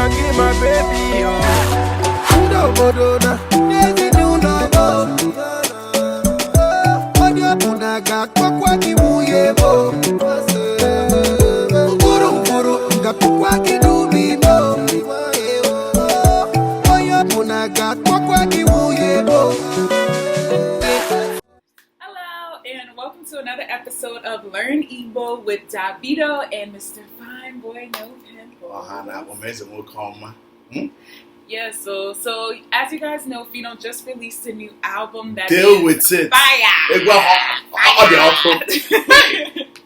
give my baby, no bodona, nezi nuna bo. Odia munaga kwa kimuye bo. Nguru nga kwa kidumi bo. Odia munaga kwa kimuye bo. And welcome to another episode of Learn Igbo with Davido and Mr. Fine Boy No Pimple. Yeah, so as you guys know, Phyno just released a new album that Deal with it. Fire.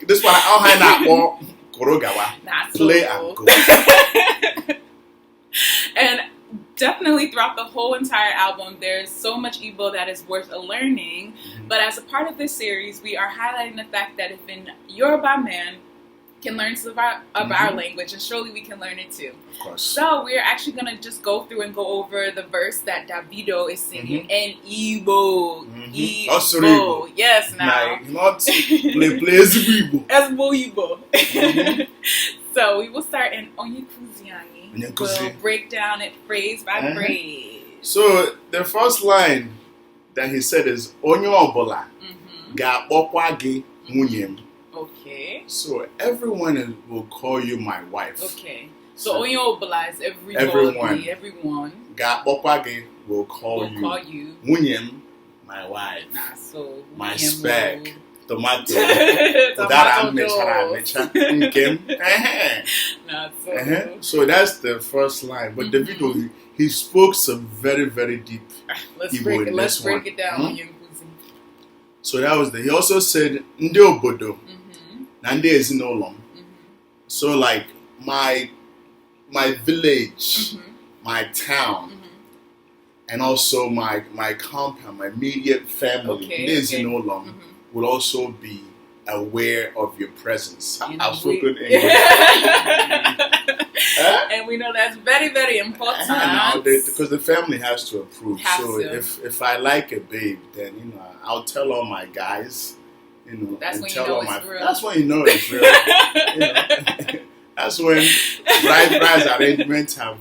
This one I'll more Korogawa. Play and go. And definitely throughout the whole entire album, there's so much Igbo that is worth learning. But as a part of this series, we are highlighting the fact that if an Yoruba man can learn some of our language, and surely we can learn it too. Of course. So we're actually going to just go through and go over the verse that Davido is singing in Igbo. Igbo. Also Igbo. Yes, now. Like, not play as Igbo. As Igbo. So we will start in Onyekuziani. We'll break down it phrase by phrase. So the first line that he said is Onyo Obola ga Okwagi Munyem. Okay. So everyone will call you my wife. Okay. So Onyo Obola is everyone. Ga Okwagi will call you Munyem, my wife. Nah, so my spec. Tomato. So that's the first line. But Davido, he spoke some very, very deep Igbo in Let's this break one. it down. So that was he also said Ndi Obodo, Nande Ezinolom. So like my village, my town, and also my compound, my immediate family, Ezinolom, will also be aware of your presence. I've spoken English. And we know that's very, very important. Because the family has to approve. If I like a babe, then I'll tell all my guys. That's when you know it's real. That's when you know it's real. That's when bride arrangements have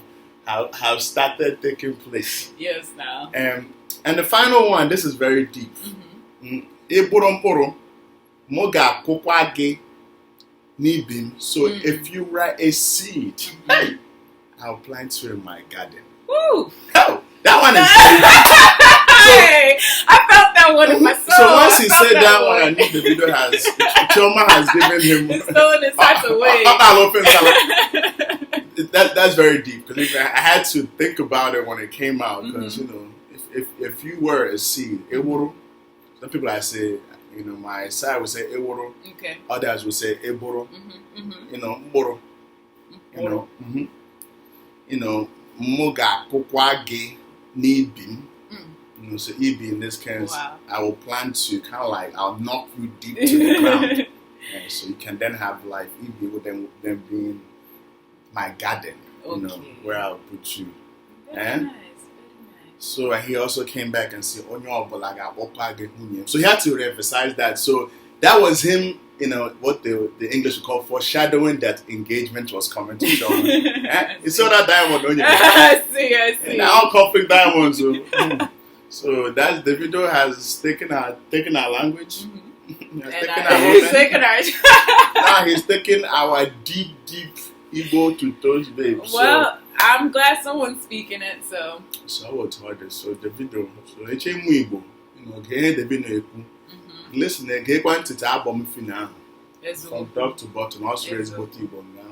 started taking place. Yes, now. And the final one, this is very deep. Moga kokwage nibim. So if you write a seed, I'll plant you in my garden. Woo! Oh, that one is hey, I felt that one in my soul. So once he said that one, I knew the video Choma has given him it's still in his type of way. That's very deep, because I had to think about it when it came out, because if you were a seed, it would. Some people I say, my side would say Eworo. Okay. Others would say Eboro. Mboro. Moga kokwage nibim. So Ibi in this case, I will plan to kind of like, I'll knock you deep to the ground. So you can then have like Ibi with them being my garden, where I'll put you. Very nice. So he also came back and said, so he had to re-emphasize that. So that was him, what the English would call foreshadowing that engagement was coming to show. You saw that diamond, don't you? I see. And now conflict diamonds. So that's Davido has taken our language. He's taken our deep Igbo to touch babes. Well, I'm glad someone's speaking it, so. So I was heard so Davido. So it's a Igbo. Get Davido. Listen, get one to the album Phyno. From top to bottom, also is both Igbo now.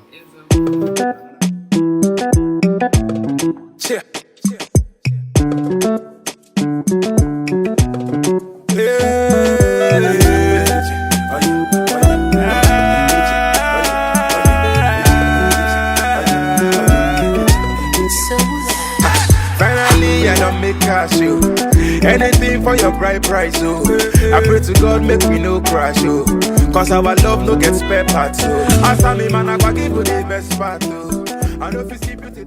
Anything for your bright price, oh. I pray to God make me no crash, oh. Cause our love no get spare parts, oh. As I'm man, I go give you the best part, oh. I know if you see beauty,